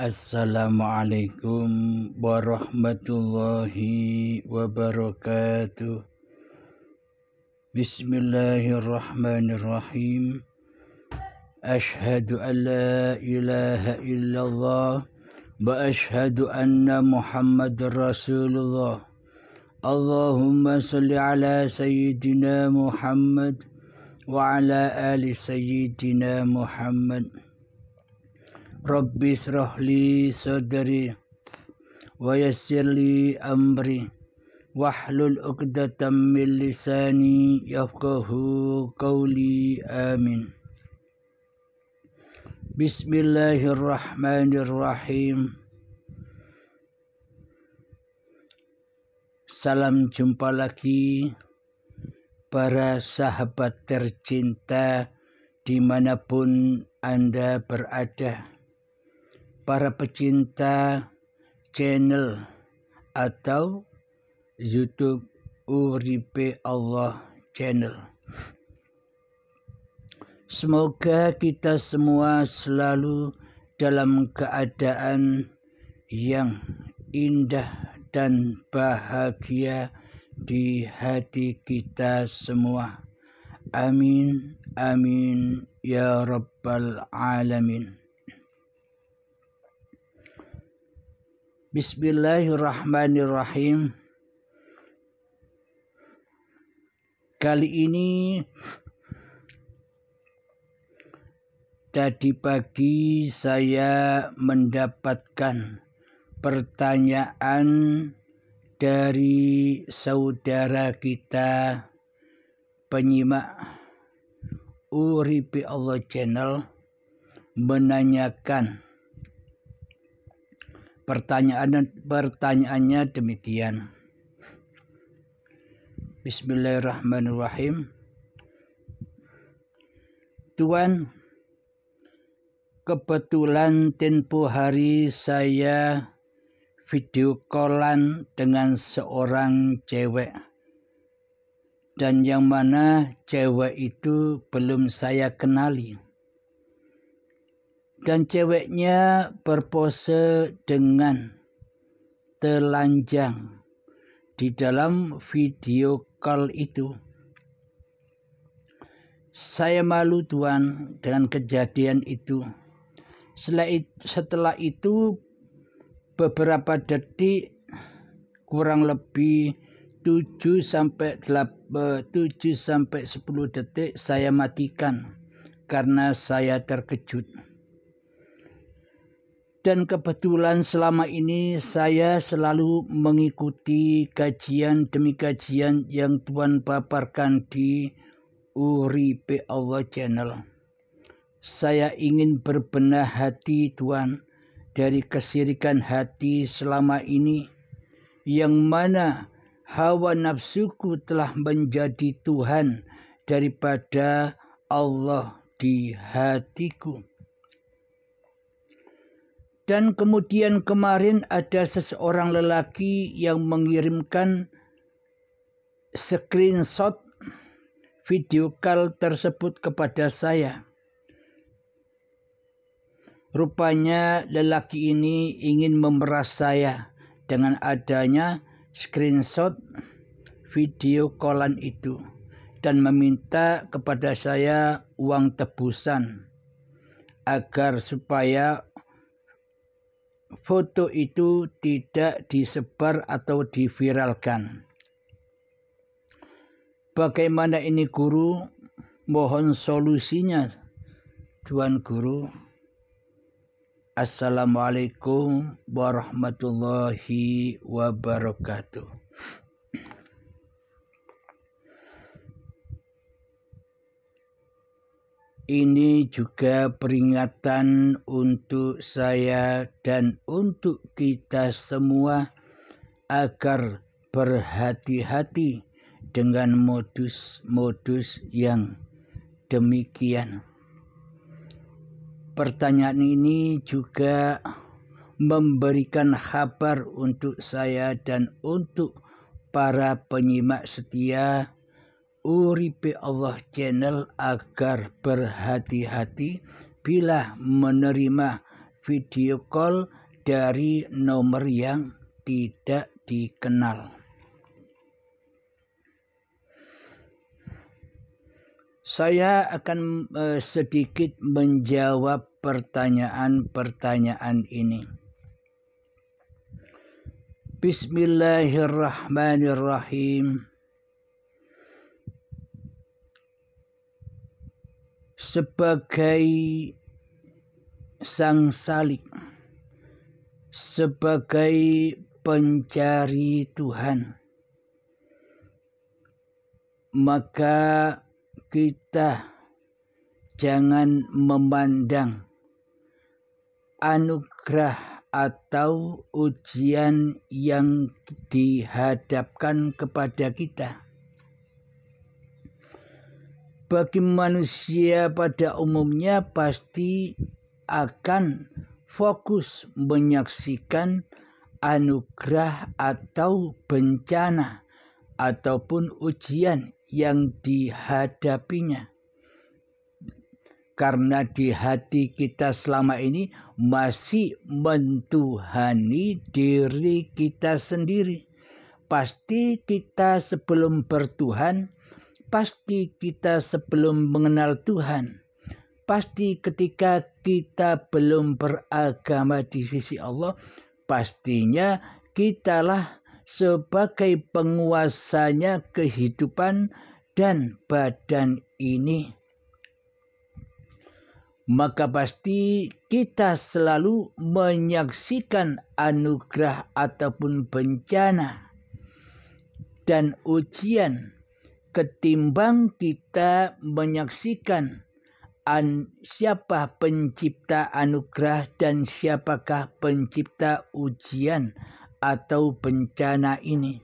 Assalamualaikum warahmatullahi wabarakatuh. Bismillahirrahmanirrahim. Ashhadu an la ilaha illallah wa ashhadu anna Muhammadar Rasulullah. Allahumma salli ala sayyidina Muhammad wa ala ali sayyidina Muhammad. Rabbi shrah li sadri wa yassir li amri wahlul 'uqdatam min lisani yafqahu qawli. Amin. Bismillahirrahmanirrahim. Salam jumpa lagi para sahabat tercinta dimanapun Anda berada, para pecinta channel atau YouTube Uripe Allah channel. Semoga kita semua selalu dalam keadaan yang indah dan bahagia di hati kita semua. Amin, amin, ya rabbal alamin. Bismillahirrahmanirrahim. Kali ini tadi pagi saya mendapatkan pertanyaan dari saudara kita penyimak Uripe Allah channel, menanyakan pertanyaannya demikian. Bismillahirrahmanirrahim. Tuan, kebetulan tempo hari saya video callan dengan seorang cewek, dan yang mana cewek itu belum saya kenali. Dan ceweknya berpose dengan telanjang di dalam video call itu. Saya malu Tuan dengan kejadian itu. Setelah itu beberapa detik, kurang lebih 7 sampai 10 detik saya matikan karena saya terkejut. Dan kebetulan selama ini saya selalu mengikuti kajian demi kajian yang Tuan paparkan di Uripe Allah channel. Saya ingin berbenah hati Tuan dari kesirikan hati selama ini, yang mana hawa nafsuku telah menjadi Tuhan daripada Allah di hatiku. Dan kemudian kemarin ada seseorang lelaki yang mengirimkan screenshot video call tersebut kepada saya. Rupanya lelaki ini ingin memeras saya dengan adanya screenshot video callan itu dan meminta kepada saya uang tebusan agar supaya foto itu tidak disebar atau diviralkan. Bagaimana ini Guru? Mohon solusinya Tuan Guru. Assalamualaikum warahmatullahi wabarakatuh. Ini juga peringatan untuk saya dan untuk kita semua agar berhati-hati dengan modus-modus yang demikian. Pertanyaan ini juga memberikan kabar untuk saya dan untuk para penyimak setia Uripe Allah channel agar berhati-hati bila menerima video call dari nomor yang tidak dikenal. Saya akan sedikit menjawab pertanyaan-pertanyaan ini. Bismillahirrahmanirrahim. Sebagai sang salik, sebagai pencari Tuhan, maka kita jangan memandang anugerah atau ujian yang dihadapkan kepada kita. Bagi manusia pada umumnya pasti akan fokus menyaksikan anugerah atau bencana ataupun ujian yang dihadapinya. Karena di hati kita selama ini masih mentuhani diri kita sendiri. Pasti kita sebelum bertuhan, pasti kita sebelum mengenal Tuhan, pasti ketika kita belum beragama di sisi Allah, pastinya kitalah sebagai penguasanya kehidupan dan badan ini. Maka pasti kita selalu menyaksikan anugerah ataupun bencana dan ujian ketimbang kita menyaksikan siapa pencipta anugerah dan siapakah pencipta ujian atau bencana ini.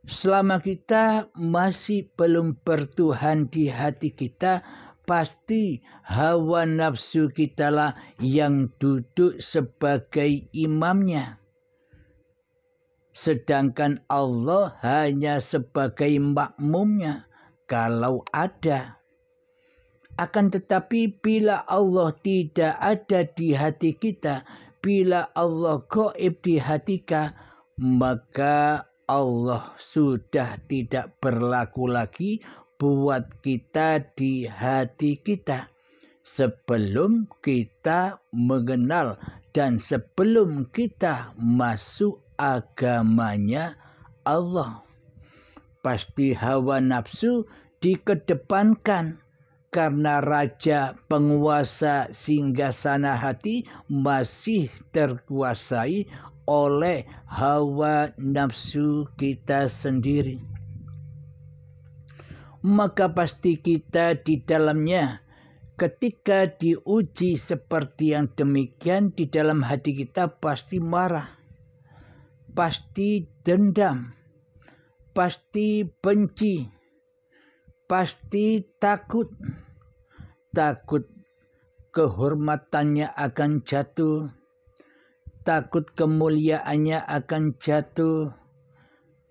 Selama kita masih belum bertuhan di hati kita, pasti hawa nafsu kitalah yang duduk sebagai imamnya. Sedangkan Allah hanya sebagai makmumnya kalau ada. Akan tetapi bila Allah tidak ada di hati kita, bila Allah gaib di hati kita, maka Allah sudah tidak berlaku lagi buat kita di hati kita. Sebelum kita mengenal dan sebelum kita masuk agamanya Allah. Pasti hawa nafsu dikedepankan karena raja penguasa singgasana hati masih terkuasai oleh hawa nafsu kita sendiri. Maka pasti kita di dalamnya ketika diuji seperti yang demikian, di dalam hati kita pasti marah, pasti dendam, pasti benci, pasti takut. Takut kehormatannya akan jatuh, takut kemuliaannya akan jatuh,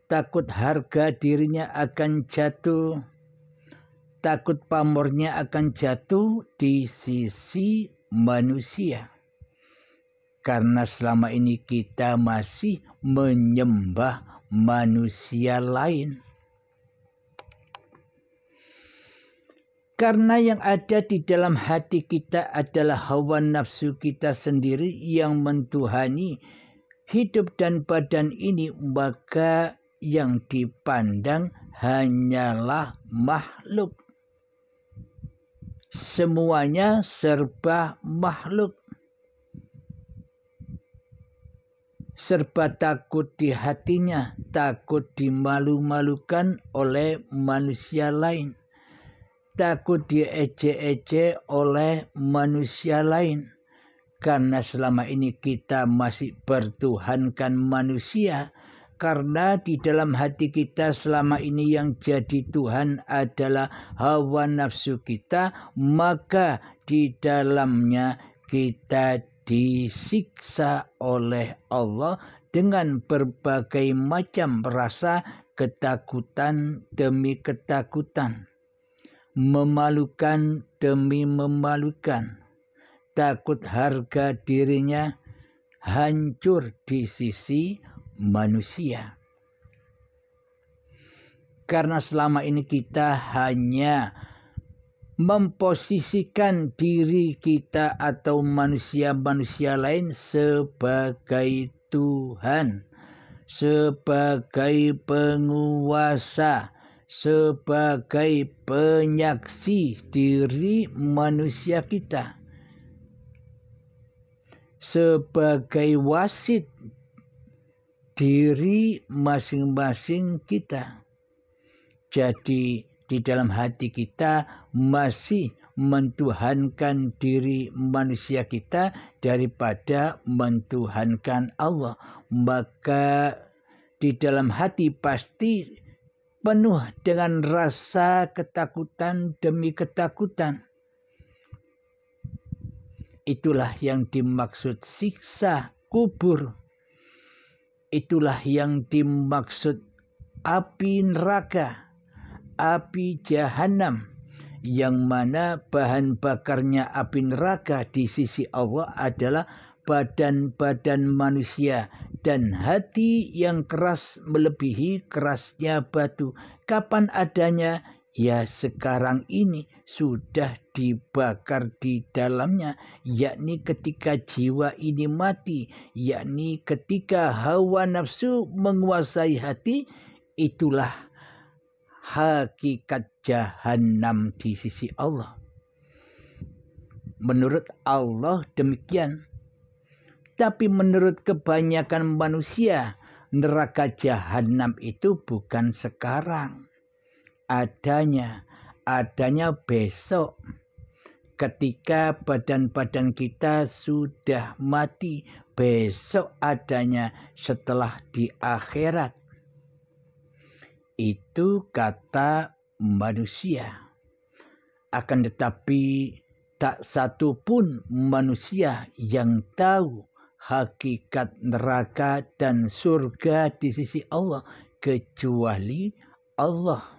takut harga dirinya akan jatuh, takut pamornya akan jatuh di sisi manusia. Karena selama ini kita masih menyembah manusia lain. Karena yang ada di dalam hati kita adalah hawa nafsu kita sendiri yang mentuhani hidup dan badan ini, maka yang dipandang hanyalah makhluk. Semuanya serba makhluk. Serba takut di hatinya, takut dimalu-malukan oleh manusia lain. Takut diejek-ejek oleh manusia lain. Karena selama ini kita masih bertuhankan manusia. Karena di dalam hati kita selama ini yang jadi Tuhan adalah hawa nafsu kita. Maka di dalamnya kita disiksa oleh Allah dengan berbagai macam rasa ketakutan demi ketakutan. Memalukan demi memalukan, takut harga dirinya hancur di sisi manusia. Karena selama ini kita hanya memposisikan diri kita atau manusia-manusia lain sebagai Tuhan, sebagai penguasa, sebagai penyaksi diri manusia kita, sebagai wasit diri masing-masing kita. Jadi di dalam hati kita masih mentuhankan diri manusia kita daripada mentuhankan Allah. Maka di dalam hati pasti penuh dengan rasa ketakutan demi ketakutan. Itulah yang dimaksud siksa kubur. Itulah yang dimaksud api neraka, api jahanam, yang mana bahan bakarnya api neraka di sisi Allah adalah badan-badan manusia dan hati yang keras melebihi kerasnya batu. Kapan adanya? Ya sekarang ini sudah dibakar di dalamnya, yakni ketika jiwa ini mati, yakni ketika hawa nafsu menguasai hati. Itulah hakikat jahanam di sisi Allah. Menurut Allah demikian. Tapi menurut kebanyakan manusia, neraka jahanam itu bukan sekarang. Adanya besok. Ketika badan-badan kita sudah mati, besok adanya setelah di akhirat. Itu kata manusia. Akan tetapi tak satu pun manusia yang tahu hakikat neraka dan surga di sisi Allah kecuali Allah.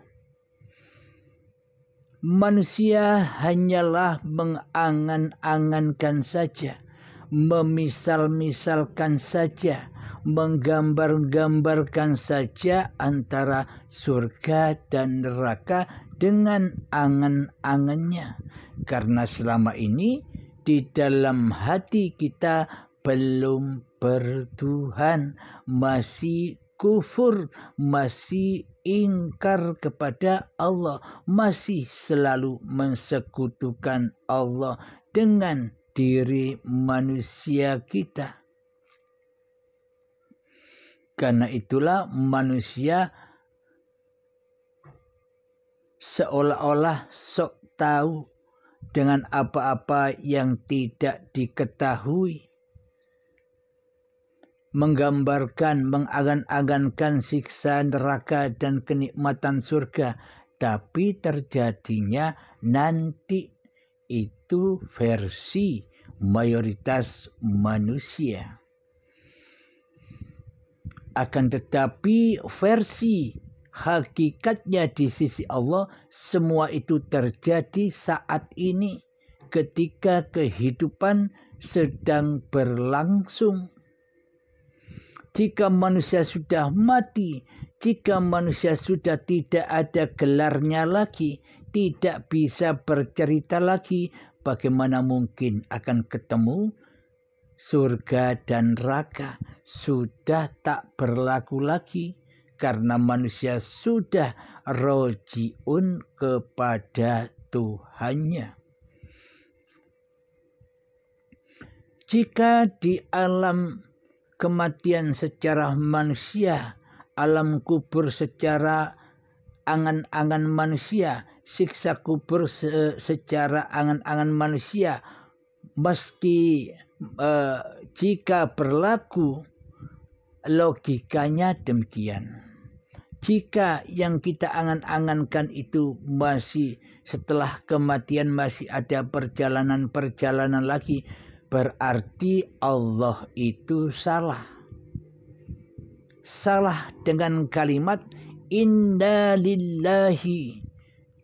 Manusia hanyalah mengangan-angankan saja, memisal-misalkan saja, menggambar-gambarkan saja antara surga dan neraka dengan angan-angannya. Karena selama ini di dalam hati kita belum bertuhan, masih kufur, masih ingkar kepada Allah, masih selalu mensekutukan Allah dengan diri manusia kita. Karena itulah manusia seolah-olah sok tahu dengan apa-apa yang tidak diketahui. Menggambarkan, mengangan-angankan siksa neraka dan kenikmatan surga. Tapi terjadinya nanti. Itu versi mayoritas manusia. Akan tetapi versi hakikatnya di sisi Allah, semua itu terjadi saat ini ketika kehidupan sedang berlangsung. Jika manusia sudah mati, jika manusia sudah tidak ada gelarnya lagi, tidak bisa bercerita lagi, bagaimana mungkin akan ketemu surga dan neraka? Sudah tak berlaku lagi karena manusia sudah rojiun kepada Tuhannya. Jika di alam kematian secara manusia, alam kubur secara angan-angan manusia, siksa kubur secara angan-angan manusia, meski jika berlaku logikanya demikian. Jika yang kita angan-angankan itu masih setelah kematian masih ada perjalanan-perjalanan lagi, berarti Allah itu salah. Salah dengan kalimat inna lillahi,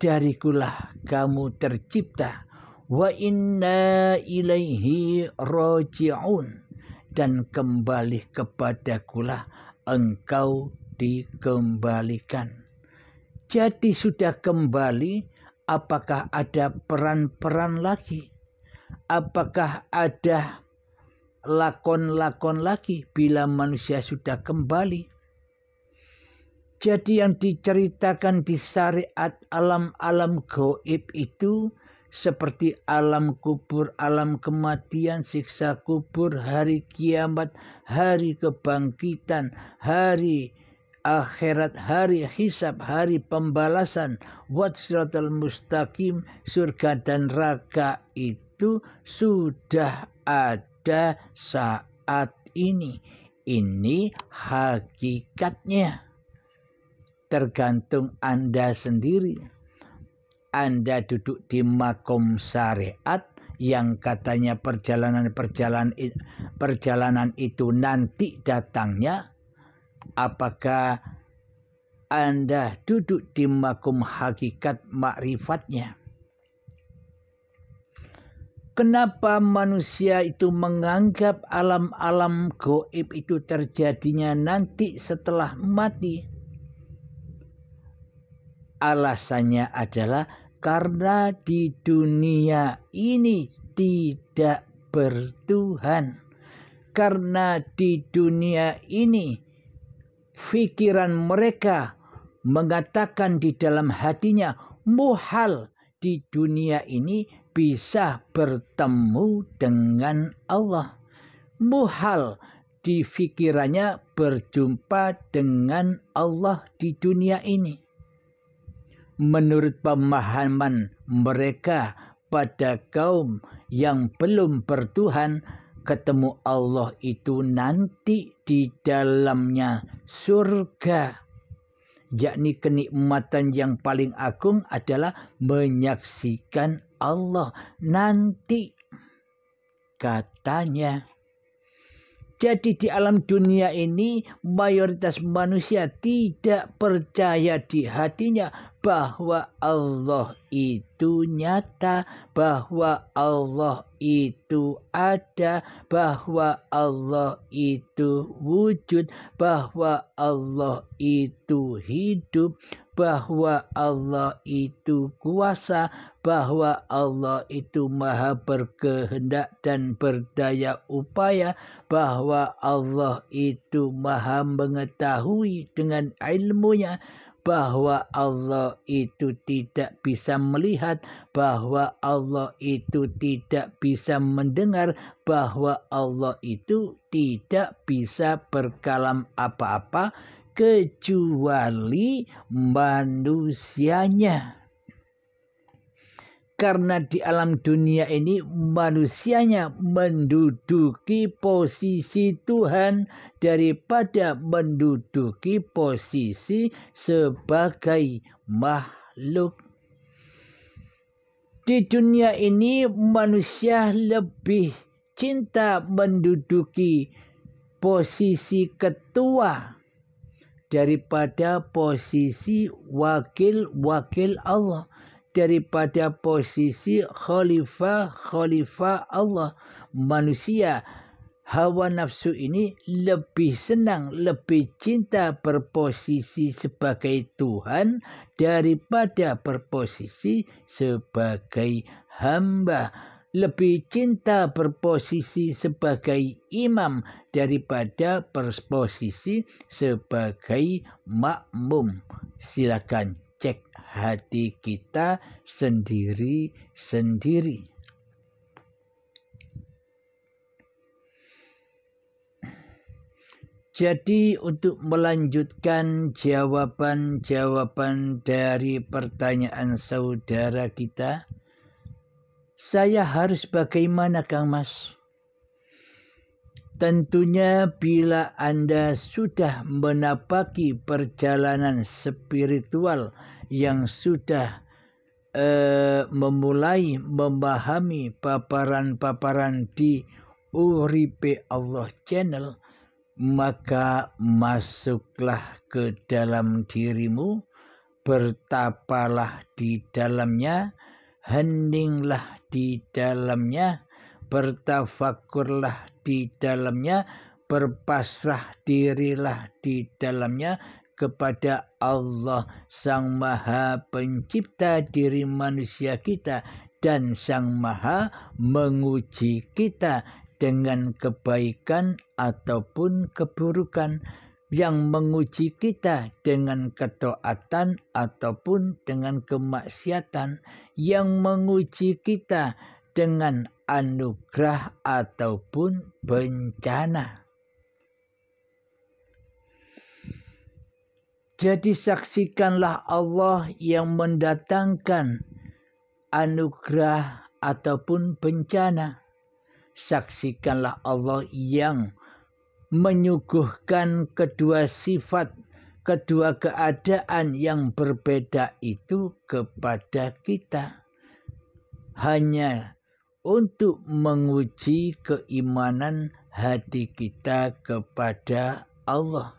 darikulah kamu tercipta, wa inna ilaihi raji'un, dan kembali kepadakulah engkau dikembalikan. Jadi sudah kembali, apakah ada peran-peran lagi? Apakah ada lakon-lakon lagi bila manusia sudah kembali? Jadi yang diceritakan di syariat alam-alam gaib itu seperti alam kubur, alam kematian, siksa kubur, hari kiamat, hari kebangkitan, hari akhirat, hari hisab, hari pembalasan, wassiratal mustaqim, surga dan neraka itu sudah ada saat ini. Ini hakikatnya. Tergantung Anda sendiri. Anda duduk di makom syariat yang katanya perjalanan itu nanti datangnya. Apakah Anda duduk di makom hakikat makrifatnya? Kenapa manusia itu menganggap alam-alam gaib itu terjadinya nanti setelah mati? Alasannya adalah karena di dunia ini tidak bertuhan. Karena di dunia ini pikiran mereka mengatakan di dalam hatinya, muhal di dunia ini bisa bertemu dengan Allah. Muhal di pikirannya berjumpa dengan Allah di dunia ini. Menurut pemahaman mereka pada kaum yang belum bertuhan, ketemu Allah itu nanti di dalamnya surga. Yakni kenikmatan yang paling agung adalah menyaksikan Allah nanti, katanya. Jadi di alam dunia ini mayoritas manusia tidak percaya di hatinya bahwa Allah itu nyata, bahwa Allah itu ada, bahwa Allah itu wujud, bahwa Allah itu hidup, bahwa Allah itu kuasa, bahwa Allah itu maha berkehendak dan berdaya upaya, bahwa Allah itu maha mengetahui dengan ilmunya, bahwa Allah itu tidak bisa melihat, bahwa Allah itu tidak bisa mendengar, bahwa Allah itu tidak bisa berkalam apa-apa kecuali manusianya. Karena di alam dunia ini manusianya menduduki posisi Tuhan daripada menduduki posisi sebagai makhluk. Di dunia ini manusia lebih cinta menduduki posisi ketua daripada posisi wakil-wakil Allah, daripada posisi khalifah Allah. Manusia hawa nafsu ini lebih senang, lebih cinta berposisi sebagai Tuhan daripada berposisi sebagai hamba. Lebih cinta berposisi sebagai imam daripada berposisi sebagai makmum. Silakan cek hati kita sendiri-sendiri. Jadi untuk melanjutkan jawaban-jawaban dari pertanyaan saudara kita, saya harus bagaimana, Kang Mas? Tentunya bila Anda sudah menapaki perjalanan spiritual yang sudah memulai memahami paparan-paparan di Uripe Allah Channel, maka masuklah ke dalam dirimu, bertapalah di dalamnya, heninglah di dalamnya, bertafakurlah di dalamnya, berpasrah dirilah di dalamnya kepada Allah Sang Maha Pencipta diri manusia kita dan Sang Maha menguji kita dengan kebaikan ataupun keburukan, yang menguji kita dengan ketaatan ataupun dengan kemaksiatan, yang menguji kita dengan anugerah ataupun bencana. Jadi saksikanlah Allah yang mendatangkan anugerah ataupun bencana. Saksikanlah Allah yang menyuguhkan kedua sifat, kedua keadaan yang berbeda itu kepada kita, hanya untuk menguji keimanan hati kita kepada Allah.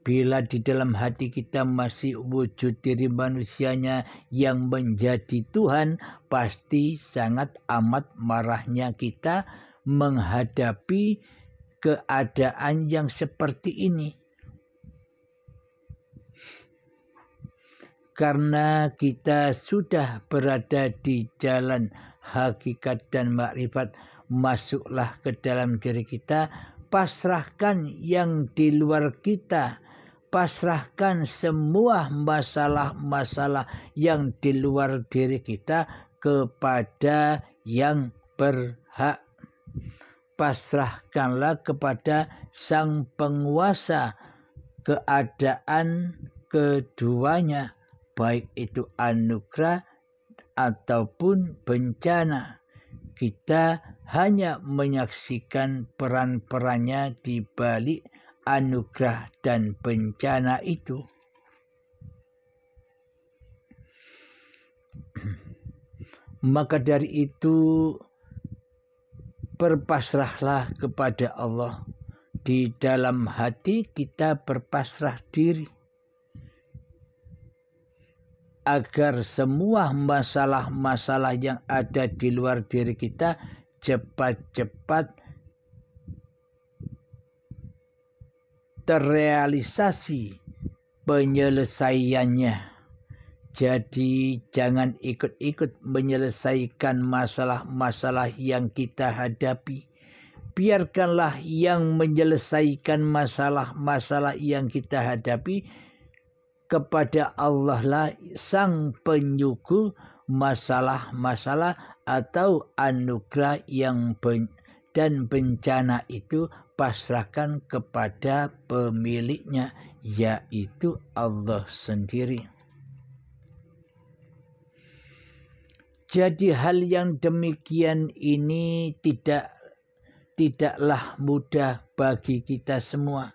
Bila di dalam hati kita masih wujud diri manusianya yang menjadi Tuhan, pasti sangat amat marahnya kita menghadapi keadaan yang seperti ini. Karena kita sudah berada di jalan hakikat dan makrifat, masuklah ke dalam diri kita, pasrahkan yang di luar kita, pasrahkan semua masalah-masalah yang di luar diri kita kepada yang berhak. Pasrahkanlah kepada Sang Penguasa keadaan keduanya, baik itu anugerah ataupun bencana. Kita hanya menyaksikan peran-perannya di balik anugerah dan bencana itu. Maka dari itu, berpasrahlah kepada Allah. Di dalam hati kita berpasrah diri, agar semua masalah-masalah yang ada di luar diri kita cepat-cepat terrealisasi penyelesaiannya. Jadi jangan ikut-ikut menyelesaikan masalah-masalah yang kita hadapi. Biarkanlah yang menyelesaikan masalah-masalah yang kita hadapi kepada Allah lah, Sang Penyuguh masalah-masalah atau anugerah dan bencana itu pasrahkan kepada pemiliknya, yaitu Allah sendiri. Jadi hal yang demikian ini tidaklah mudah bagi kita semua.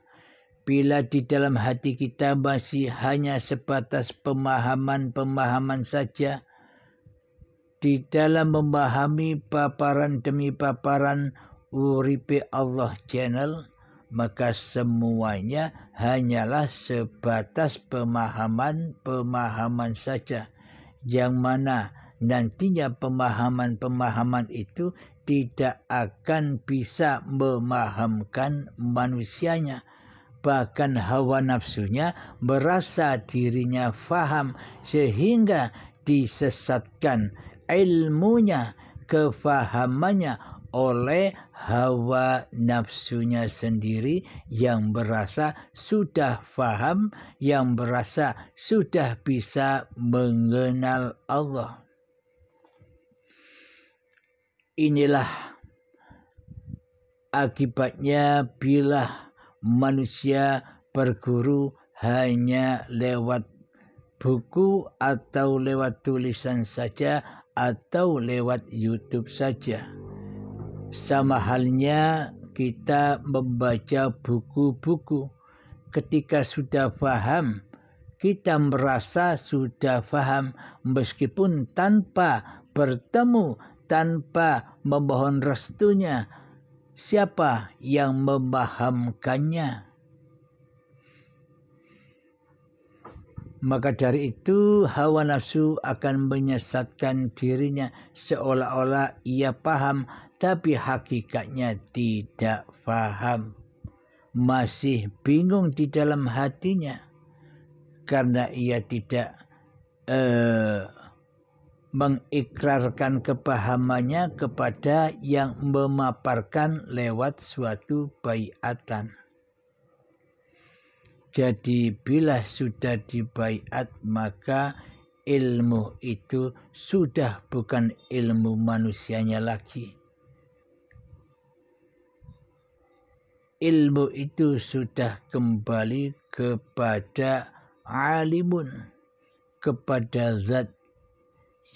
Bila di dalam hati kita masih hanya sebatas pemahaman-pemahaman saja, di dalam memahami paparan demi paparan Uripe Allah Channel, maka semuanya hanyalah sebatas pemahaman-pemahaman saja, yang mana nantinya pemahaman-pemahaman itu tidak akan bisa memahamkan manusianya. Bahkan hawa nafsunya merasa dirinya faham sehingga disesatkan ilmunya, kefahamannya oleh hawa nafsunya sendiri yang merasa sudah faham, yang merasa sudah bisa mengenal Allah. Inilah akibatnya bila manusia berguru hanya lewat buku atau lewat tulisan saja atau lewat YouTube saja. Sama halnya kita membaca buku-buku. Ketika sudah paham, kita merasa sudah paham meskipun tanpa bertemu, tanpa memohon restunya. Siapa yang memahamkannya? Maka dari itu hawa nafsu akan menyesatkan dirinya seolah-olah ia paham, tapi hakikatnya tidak paham. Masih bingung di dalam hatinya karena ia tidak mengikrarkan kepahamannya kepada yang memaparkan lewat suatu baiatan. Jadi bila sudah dibaiat maka ilmu itu sudah bukan ilmu manusianya lagi. Ilmu itu sudah kembali kepada alimun, kepada zat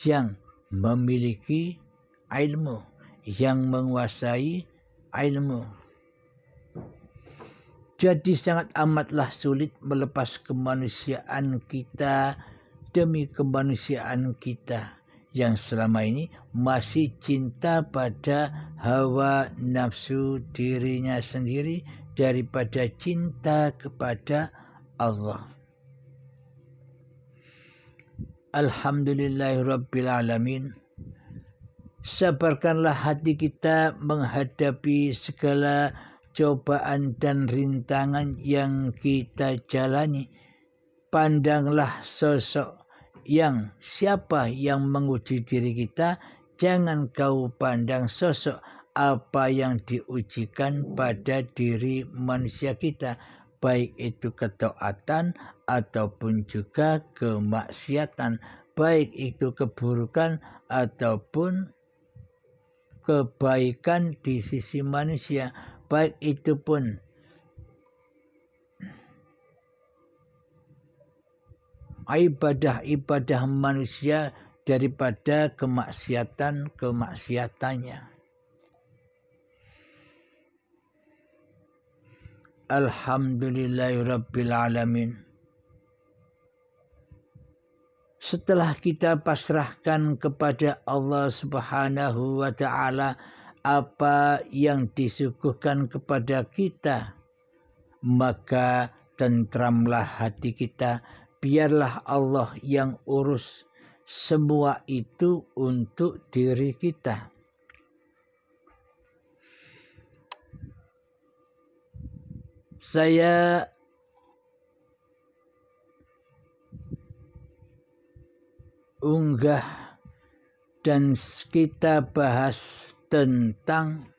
yang memiliki ilmu, yang menguasai ilmu. Jadi sangat amatlah sulit melepas kemanusiaan kita demi kemanusiaan kita yang selama ini masih cinta pada hawa nafsu dirinya sendiri daripada cinta kepada Allah. Alhamdulillahirrabbilalamin. Sabarkanlah hati kita menghadapi segala cobaan dan rintangan yang kita jalani. Pandanglah sosok yang siapa yang menguji diri kita, jangan kau pandang sosok apa yang diujikan pada diri manusia kita, baik itu ketaatan ataupun juga kemaksiatan, baik itu keburukan ataupun kebaikan di sisi manusia, baik itu pun ibadah-ibadah manusia daripada kemaksiatannya. Alhamdulillahirrabbilalamin. Setelah kita pasrahkan kepada Allah Subhanahu wa ta'ala apa yang disuguhkan kepada kita, maka tentramlah hati kita. Biarlah Allah yang urus semua itu untuk diri kita. Saya unggah dan kita bahas tentang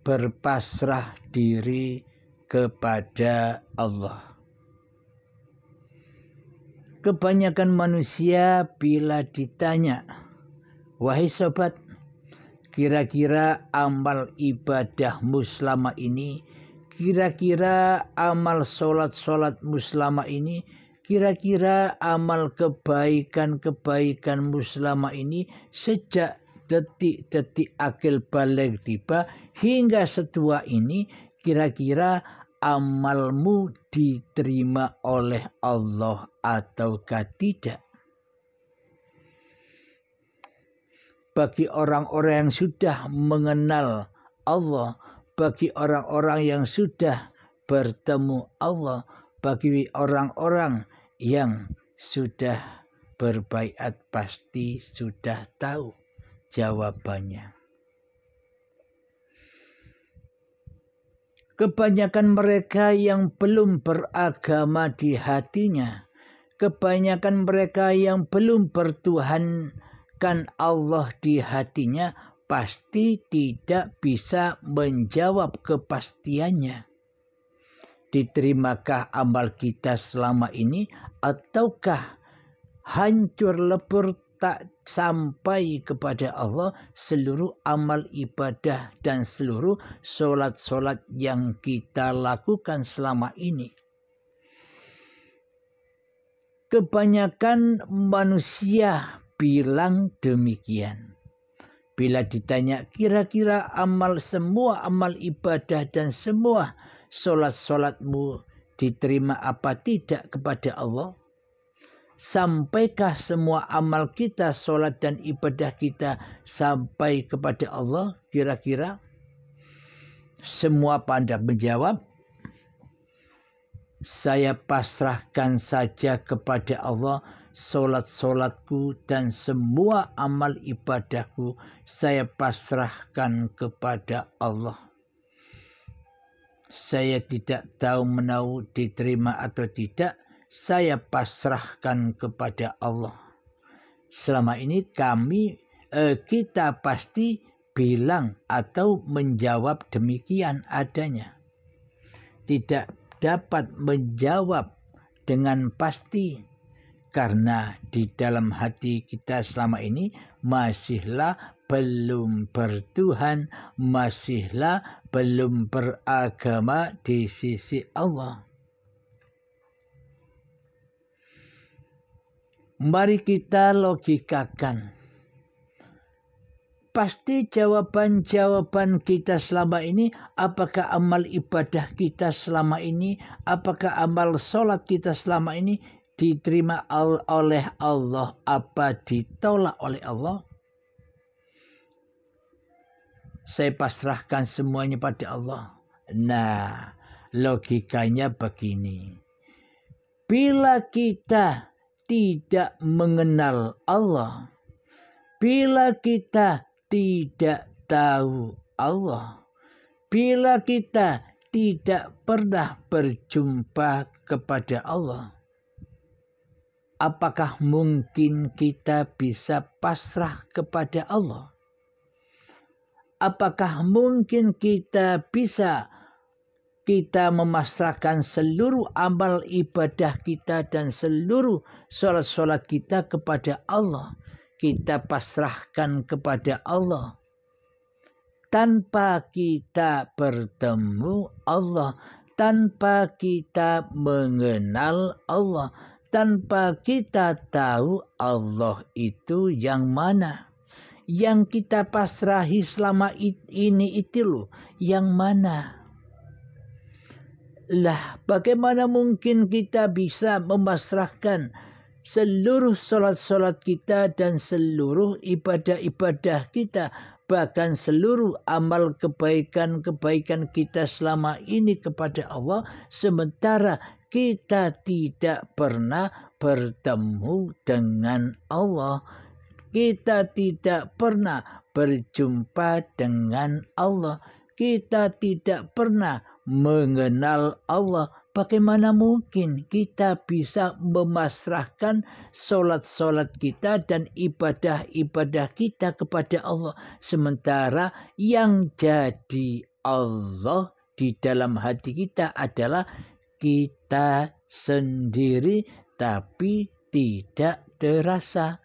berpasrah diri kepada Allah. Kebanyakan manusia bila ditanya, wahai sobat, kira-kira amal ibadahmu selama ini, kira-kira amal sholat-sholatmu selama ini, kira-kira amal kebaikan-kebaikanmu selama ini sejak detik-detik akil balik tiba hingga setua ini, kira-kira amalmu diterima oleh Allah ataukah tidak? Bagi orang-orang yang sudah mengenal Allah, bagi orang-orang yang sudah bertemu Allah, bagi orang-orang yang sudah berbaiat pasti sudah tahu jawabannya. Kebanyakan mereka yang belum beragama di hatinya, kebanyakan mereka yang belum bertuhankan Allah di hatinya, pasti tidak bisa menjawab kepastiannya. Diterimakah amal kita selama ini, ataukah hancur lebur tak sampai kepada Allah seluruh amal ibadah dan seluruh solat-solat yang kita lakukan selama ini? Kebanyakan manusia bilang demikian. Bila ditanya kira-kira semua amal ibadah dan semua solat-solatmu diterima apa tidak kepada Allah? Sampaikah semua amal kita, solat dan ibadah kita sampai kepada Allah? Kira-kira semua pada menjawab Saya pasrahkan saja kepada Allah solat-solatku dan semua amal ibadahku saya pasrahkan kepada Allah. Saya tidak tahu menahu diterima atau tidak, saya pasrahkan kepada Allah. Selama ini kita pasti bilang atau menjawab demikian adanya. Tidak dapat menjawab dengan pasti karena di dalam hati kita selama ini masihlah belum bertuhan, masihlah belum beragama di sisi Allah. Mari kita logikakan. Pasti jawaban-jawaban kita selama ini, apakah amal ibadah kita selama ini, apakah amal sholat kita selama ini diterima oleh Allah, apa ditolak oleh Allah? Saya pasrahkan semuanya pada Allah. Nah, logikanya begini. Bila kita tidak mengenal Allah, bila kita tidak tahu Allah, bila kita tidak pernah berjumpa kepada Allah, apakah mungkin kita bisa pasrah kepada Allah? Apakah mungkin kita memasrahkan seluruh amal ibadah kita dan seluruh sholat-sholat kita kepada Allah? Kita pasrahkan kepada Allah tanpa kita bertemu Allah, tanpa kita mengenal Allah, tanpa kita tahu Allah itu yang mana. Yang kita pasrahi selama ini itu loh, yang mana? Lah, bagaimana mungkin kita bisa memasrahkan seluruh sholat-sholat kita dan seluruh ibadah-ibadah kita, bahkan seluruh amal kebaikan-kebaikan kita selama ini kepada Allah, sementara kita tidak pernah bertemu dengan Allah, kita tidak pernah berjumpa dengan Allah, kita tidak pernah mengenal Allah. Bagaimana mungkin kita bisa memasrahkan solat-solat kita dan ibadah-ibadah kita kepada Allah, sementara yang jadi Allah di dalam hati kita adalah kita sendiri, tapi tidak terasa,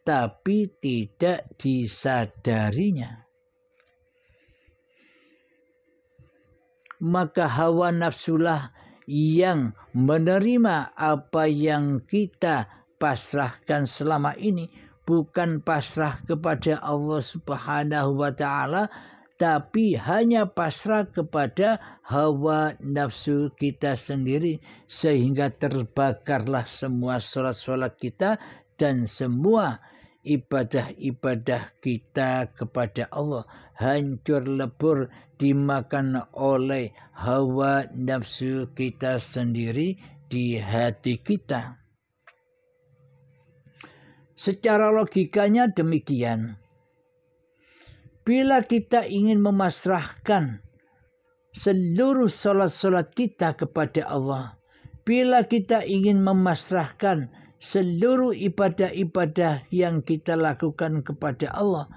tapi tidak disadarinya. Maka hawa nafsulah yang menerima apa yang kita pasrahkan selama ini, bukan pasrah kepada Allah Subhanahu wa Ta'ala, tapi hanya pasrah kepada hawa nafsu kita sendiri, sehingga terbakarlah semua sholat-sholat kita dan semua ibadah-ibadah kita kepada Allah, hancur lebur dimakan oleh hawa nafsu kita sendiri di hati kita. Secara logikanya demikian. Bila kita ingin memasrahkan seluruh sholat-sholat kita kepada Allah, bila kita ingin memasrahkan seluruh ibadah-ibadah yang kita lakukan kepada Allah,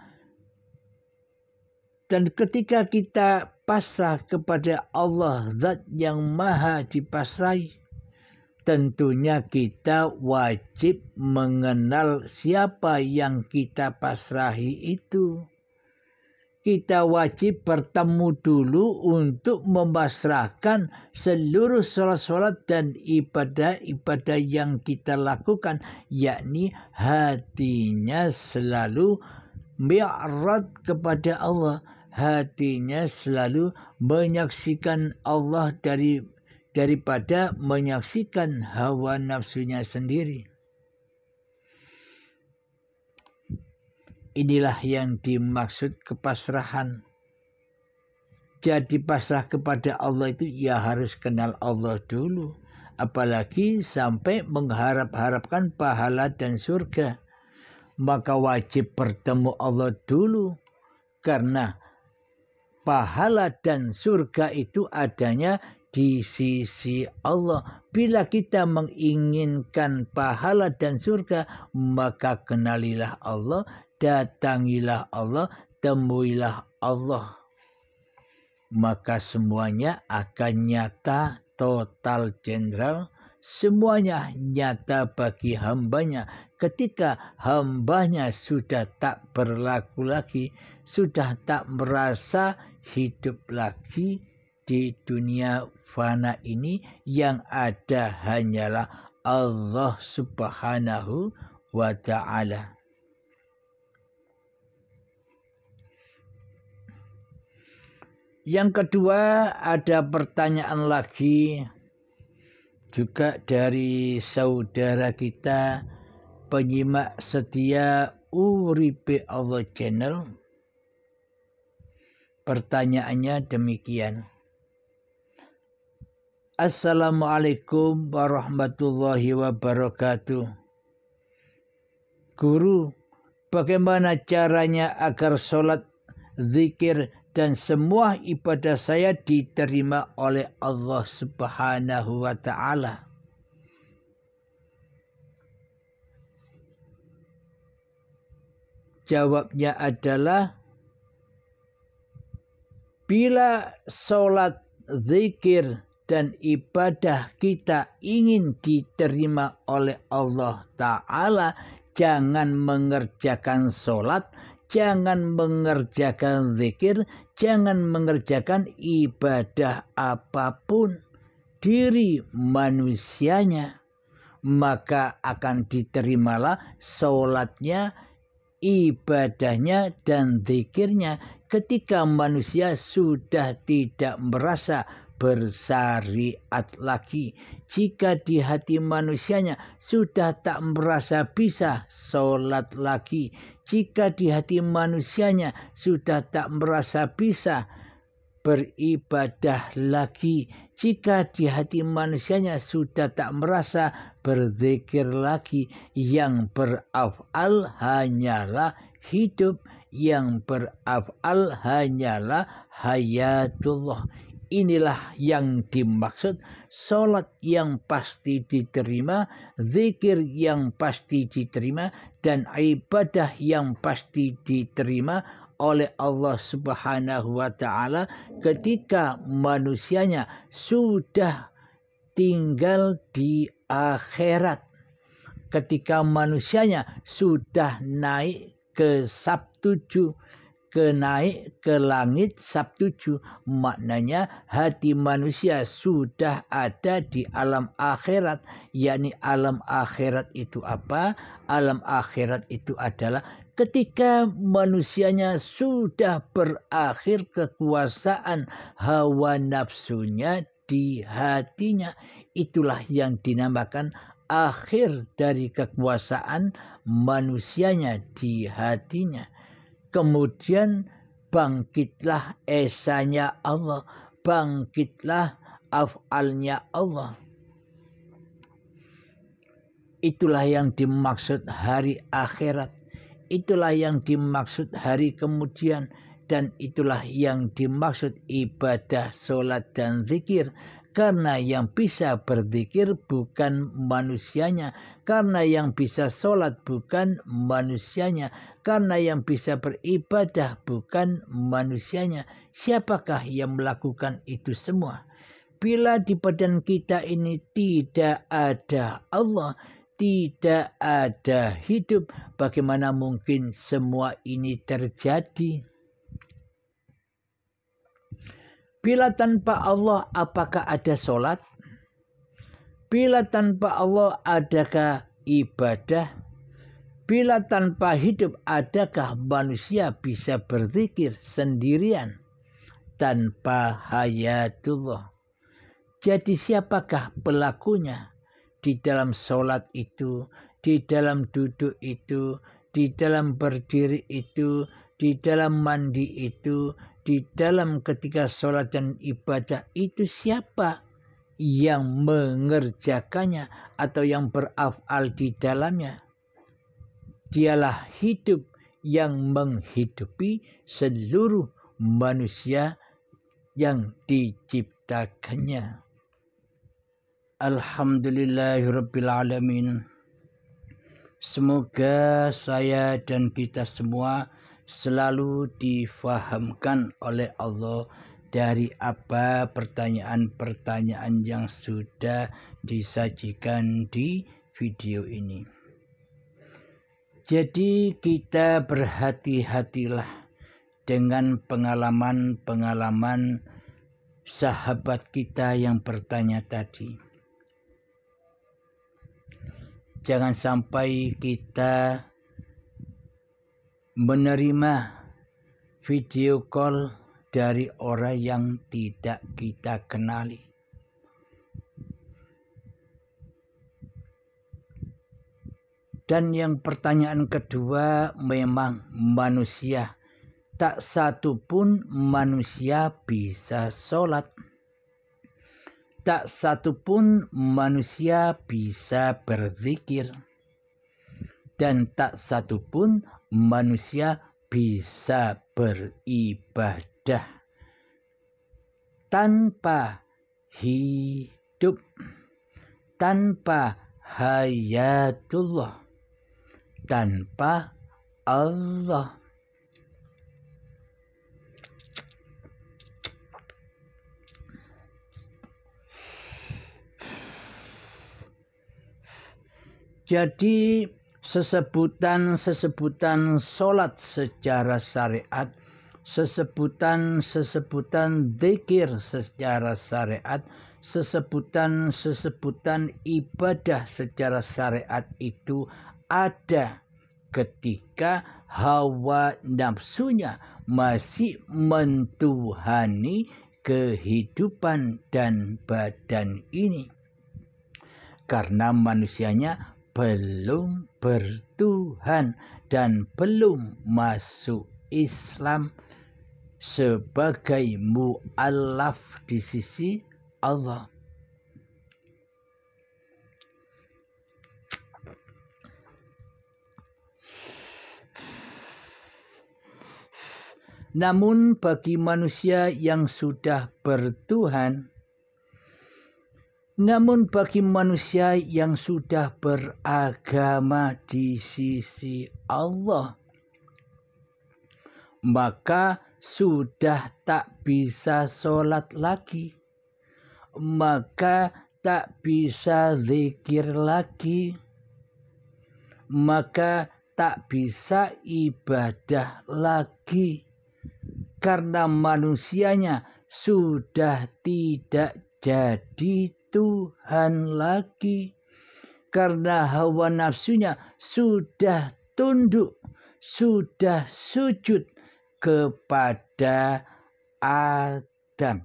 dan ketika kita pasrah kepada Allah, Zat yang maha dipasrahi, tentunya kita wajib mengenal siapa yang kita pasrahi itu. Kita wajib bertemu dulu untuk memasrahkan seluruh sholat-sholat dan ibadah-ibadah yang kita lakukan, yakni hatinya selalu mi'rad kepada Allah, hatinya selalu menyaksikan Allah daripada menyaksikan hawa nafsunya sendiri. Inilah yang dimaksud kepasrahan. Jadi pasrah kepada Allah itu ya harus kenal Allah dulu. apalagi sampai mengharap-harapkan pahala dan surga. Maka wajib bertemu Allah dulu, karena pahala dan surga itu adanya di sisi Allah. Bila kita menginginkan pahala dan surga, maka kenalilah Allah, datangilah Allah, temuilah Allah. Maka semuanya akan nyata, total, general. Semuanya nyata bagi hambanya. Ketika hambanya sudah tak berlaku lagi, sudah tak merasa hidup lagi di dunia fana ini, yang ada hanyalah Allah Subhanahu wa ta'ala. Yang kedua, ada pertanyaan lagi juga dari saudara kita, penyimak setia Uripe Allah Channel. Pertanyaannya demikian. Assalamualaikum warahmatullahi wabarakatuh. Guru, bagaimana caranya agar sholat, zikir, dan semua ibadah saya diterima oleh Allah Subhanahu wa ta'ala? Jawabnya adalah, bila sholat, zikir, dan ibadah kita ingin diterima oleh Allah Ta'ala, jangan mengerjakan sholat, jangan mengerjakan zikir, jangan mengerjakan ibadah apapun diri manusianya, maka akan diterimalah sholatnya, ibadahnya, dan zikirnya ketika manusia sudah tidak merasa bersyariat lagi. Jika di hati manusianya sudah tak merasa bisa sholat lagi, jika di hati manusianya sudah tak merasa bisa beribadah lagi, jika di hati manusianya sudah tak merasa berzikir lagi, yang beraf'al hanyalah hidup, yang beraf'al hanyalah hayatullah. Inilah yang dimaksud sholat yang pasti diterima, zikir yang pasti diterima, dan ibadah yang pasti diterima oleh Allah Subhanahu wa ta'ala ketika manusianya sudah tinggal di akhirat, ketika manusianya sudah naik ke Sabtuju, naik ke langit Sabtuju, maknanya hati manusia sudah ada di alam akhirat. Yakni alam akhirat itu apa? Alam akhirat itu adalah ketika manusianya sudah berakhir kekuasaan hawa nafsunya di hatinya. Itulah yang dinamakan akhir dari kekuasaan manusianya di hatinya. Kemudian bangkitlah esanya Allah, bangkitlah af'alnya Allah. Itulah yang dimaksud hari akhirat, itulah yang dimaksud hari kemudian, dan itulah yang dimaksud ibadah, sholat, dan zikir. Karena yang bisa berzikir bukan manusianya, karena yang bisa sholat bukan manusianya, karena yang bisa beribadah bukan manusianya. Siapakah yang melakukan itu semua? Bila di badan kita ini tidak ada Allah, tidak ada hidup, bagaimana mungkin semua ini terjadi? Bila tanpa Allah, apakah ada sholat? Bila tanpa Allah, adakah ibadah? Bila tanpa hidup, adakah manusia bisa berzikir sendirian tanpa hayatullah? Jadi siapakah pelakunya di dalam sholat itu, di dalam duduk itu, di dalam berdiri itu, di dalam mandi itu, di dalam ketika sholat dan ibadah itu? Siapa yang mengerjakannya atau yang berafal di dalamnya. Dialah hidup yang menghidupi seluruh manusia yang diciptakannya. Alhamdulillahirabbil alamin. Semoga saya dan kita semua selalu difahamkan oleh Allah dari apa pertanyaan-pertanyaan yang sudah disajikan di video ini. Jadi kita berhati-hatilah dengan pengalaman-pengalaman sahabat kita yang bertanya tadi. Jangan sampai kita menerima video call dari orang yang tidak kita kenali. Dan yang pertanyaan kedua, memang manusia, tak satu pun manusia bisa sholat. Tak satu pun manusia bisa berzikir. Dan tak satu pun manusia bisa beribadah tanpa hidup, tanpa hayatullah, tanpa Allah. Jadi sesebutan sholat secara syariat, sesebutan zikir secara syariat, sesebutan ibadah secara syariat itu ada ketika hawa nafsunya masih mentuhani kehidupan dan badan ini. Karena manusianya belum bertuhan dan belum masuk Islam sebagai mu'allaf di sisi Allah. Namun bagi manusia yang sudah bertuhan, namun bagi manusia yang sudah beragama di sisi Allah, maka sudah tak bisa sholat lagi, maka tak bisa zikir lagi, maka tak bisa ibadah lagi, karena manusianya sudah tidak jadi Tuhan lagi, karena hawa nafsunya sudah tunduk, sudah sujud kepada Adam.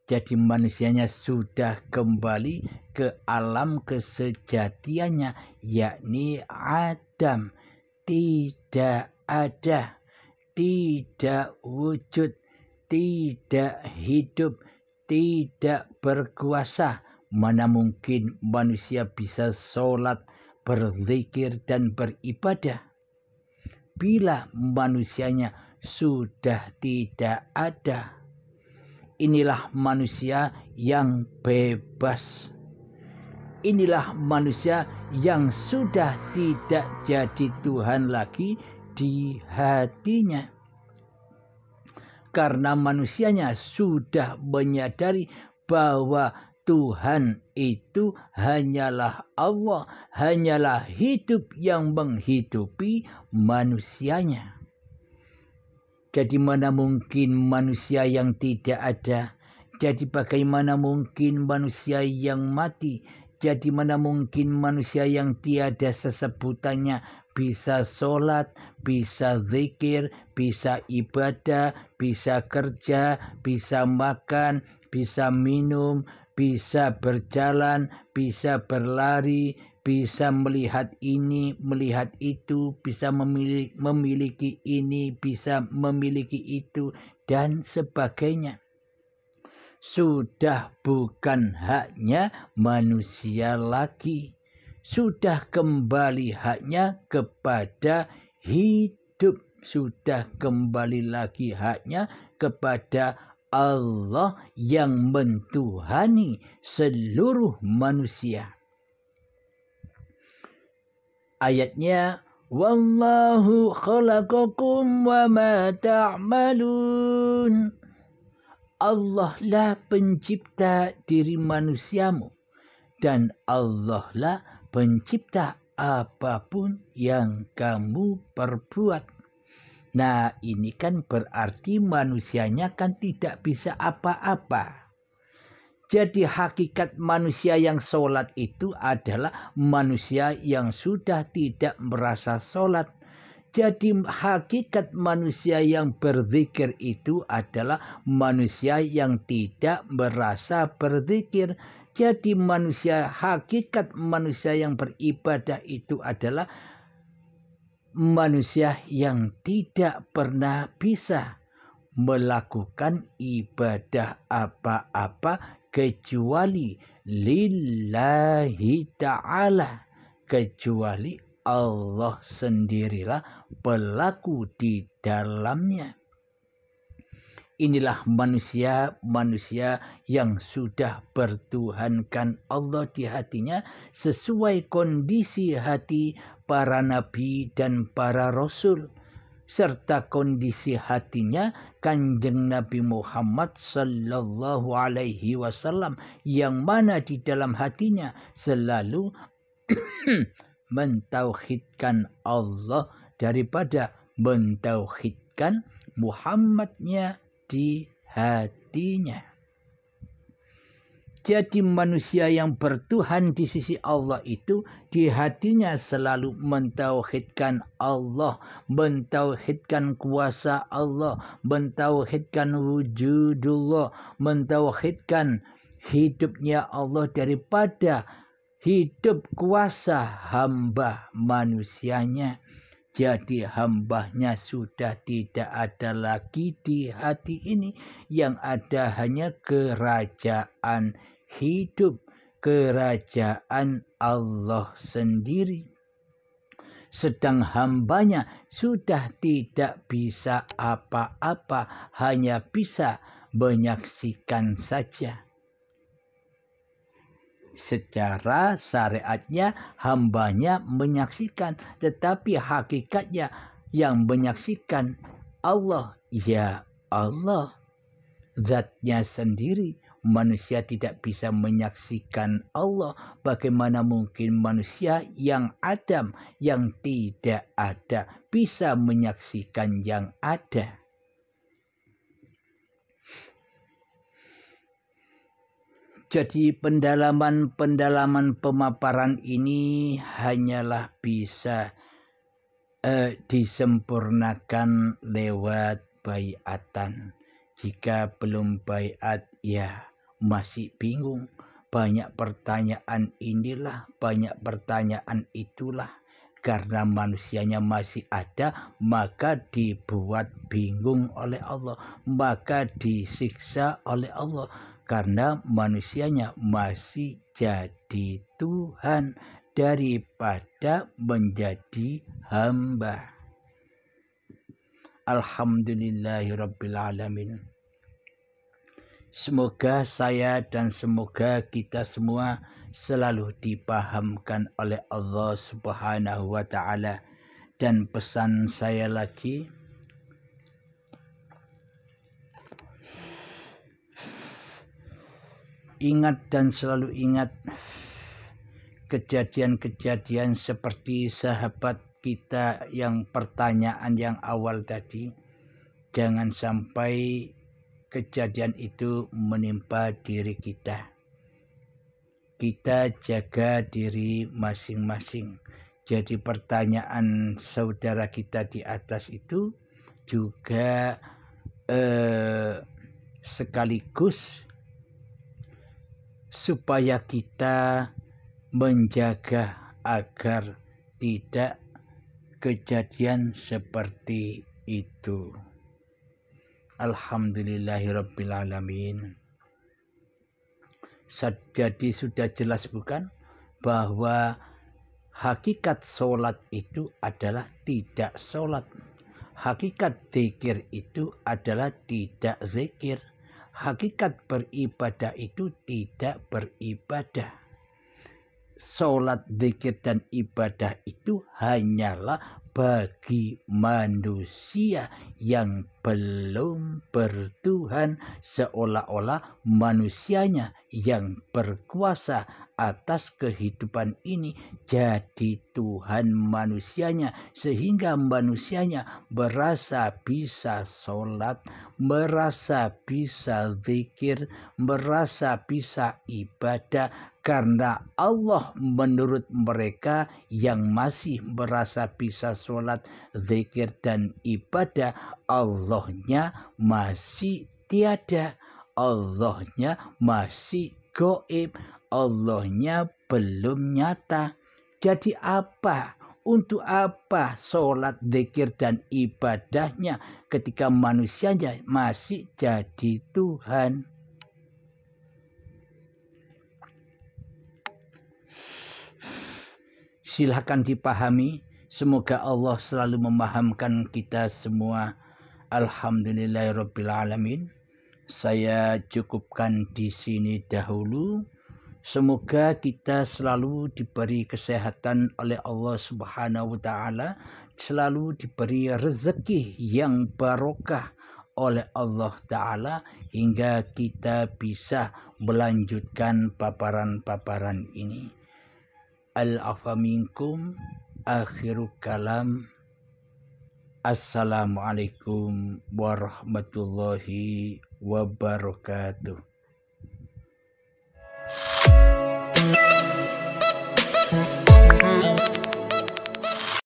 Jadi manusianya sudah kembali ke alam kesejatiannya, yakni Adam. Tidak ada, tidak wujud, tidak hidup, tidak berkuasa. Mana mungkin manusia bisa sholat, berzikir, dan beribadah bila manusianya sudah tidak ada. Inilah manusia yang bebas. Inilah manusia yang sudah tidak jadi Tuhan lagi di hatinya. Karena manusianya sudah menyadari bahwa Tuhan itu hanyalah Allah, hanyalah hidup yang menghidupi manusianya. Jadi mana mungkin manusia yang tidak ada? Jadi bagaimana mungkin manusia yang mati? Jadi mana mungkin manusia yang tiada sesebutannya bisa sholat, bisa zikir, bisa ibadah, bisa kerja, bisa makan, bisa minum, bisa berjalan, bisa berlari, bisa melihat ini, melihat itu, bisa memiliki ini, bisa memiliki itu, dan sebagainya. sudah bukan haknya manusia lagi. Sudah kembali haknya kepada hidup. Sudah kembali lagi haknya kepada Allah yang mentuhani seluruh manusia. Ayatnya, wallahu khalaqakum wa ma ta'malun. Allah lah pencipta diri manusiamu dan Allah lah pencipta apapun yang kamu perbuat. Nah, ini kan berarti manusianya kan tidak bisa apa-apa. Jadi hakikat manusia yang sholat itu adalah manusia yang sudah tidak merasa sholat. Jadi hakikat manusia yang berzikir itu adalah manusia yang tidak merasa berzikir. Jadi hakikat manusia yang beribadah itu adalah manusia yang tidak pernah bisa melakukan ibadah apa-apa kecuali lillahi ta'ala, kecuali Allah sendirilah pelaku di dalamnya. Inilah manusia yang sudah bertuhankan Allah di hatinya sesuai kondisi hati para nabi dan para rasul, serta kondisi hatinya Kanjeng Nabi Muhammad sallallahu alaihi wasallam, yang mana di dalam hatinya selalu mentauhidkan Allah daripada mentauhidkan Muhammadnya di hatinya. Jadi manusia yang bertuhan di sisi Allah itu di hatinya selalu mentauhidkan Allah, mentauhidkan kuasa Allah, mentauhidkan wujudullah, mentauhidkan hidupnya Allah daripada hidup kuasa hamba manusianya. Jadi hambanya sudah tidak ada lagi di hati ini. Yang ada hanya kerajaan hidup, kerajaan Allah sendiri. Sedang hambanya sudah tidak bisa apa-apa, hanya bisa menyaksikan saja. Secara syariatnya hambanya menyaksikan, tetapi hakikatnya yang menyaksikan Allah, ya Allah, zatnya sendiri. Manusia tidak bisa menyaksikan Allah. Bagaimana mungkin manusia yang Adam, yang tidak ada, bisa menyaksikan yang ada? Jadi pendalaman pemaparan ini hanyalah bisa disempurnakan lewat baiatan. Jika belum baiat, ya masih bingung. Banyak pertanyaan inilah, banyak pertanyaan itulah. Karena manusianya masih ada, maka dibuat bingung oleh Allah, maka disiksa oleh Allah. Karena manusianya masih jadi Tuhan daripada menjadi hamba. Alhamdulillahirabbil alamin. Semoga saya dan semoga kita semua selalu dipahamkan oleh Allah Subhanahu wa taala. Dan pesan saya lagi, ingat dan selalu ingat kejadian-kejadian seperti sahabat kita yang pertanyaan yang awal tadi. Jangan sampai kejadian itu menimpa diri kita. Kita jaga diri masing-masing. Jadi pertanyaan saudara kita di atas itu juga sekaligus supaya kita menjaga agar tidak kejadian seperti itu. Alhamdulillahirabbil alamin. Jadi sudah jelas bukan bahwa hakikat sholat itu adalah tidak sholat. Hakikat zikir itu adalah tidak zikir. Hakikat beribadah itu tidak beribadah. Sholat, zikir, dan ibadah itu hanyalah bagi manusia yang belum bertuhan, seolah-olah manusianya yang berkuasa atas kehidupan ini jadi Tuhan manusianya, sehingga manusianya merasa bisa sholat, merasa bisa zikir, merasa bisa ibadah, karena Allah menurut mereka yang masih merasa bisa sholat, zikir, dan ibadah, Allahnya masih tiada. Allahnya masih gaib. Allahnya belum nyata. Jadi apa? Untuk apa sholat, zikir, dan ibadahnya ketika manusianya masih jadi Tuhan? Silahkan dipahami. Semoga Allah selalu memahamkan kita semua. Alhamdulillahirrabbilalamin. Saya cukupkan di sini dahulu. Semoga kita selalu diberi kesehatan oleh Allah Subhanahu wa Ta'ala, selalu diberi rezeki yang barokah oleh Allah Ta'ala, hingga kita bisa melanjutkan paparan-paparan ini. Al-afa minkum, akhiru kalam. Assalamualaikum warahmatullahi wabarakatuh.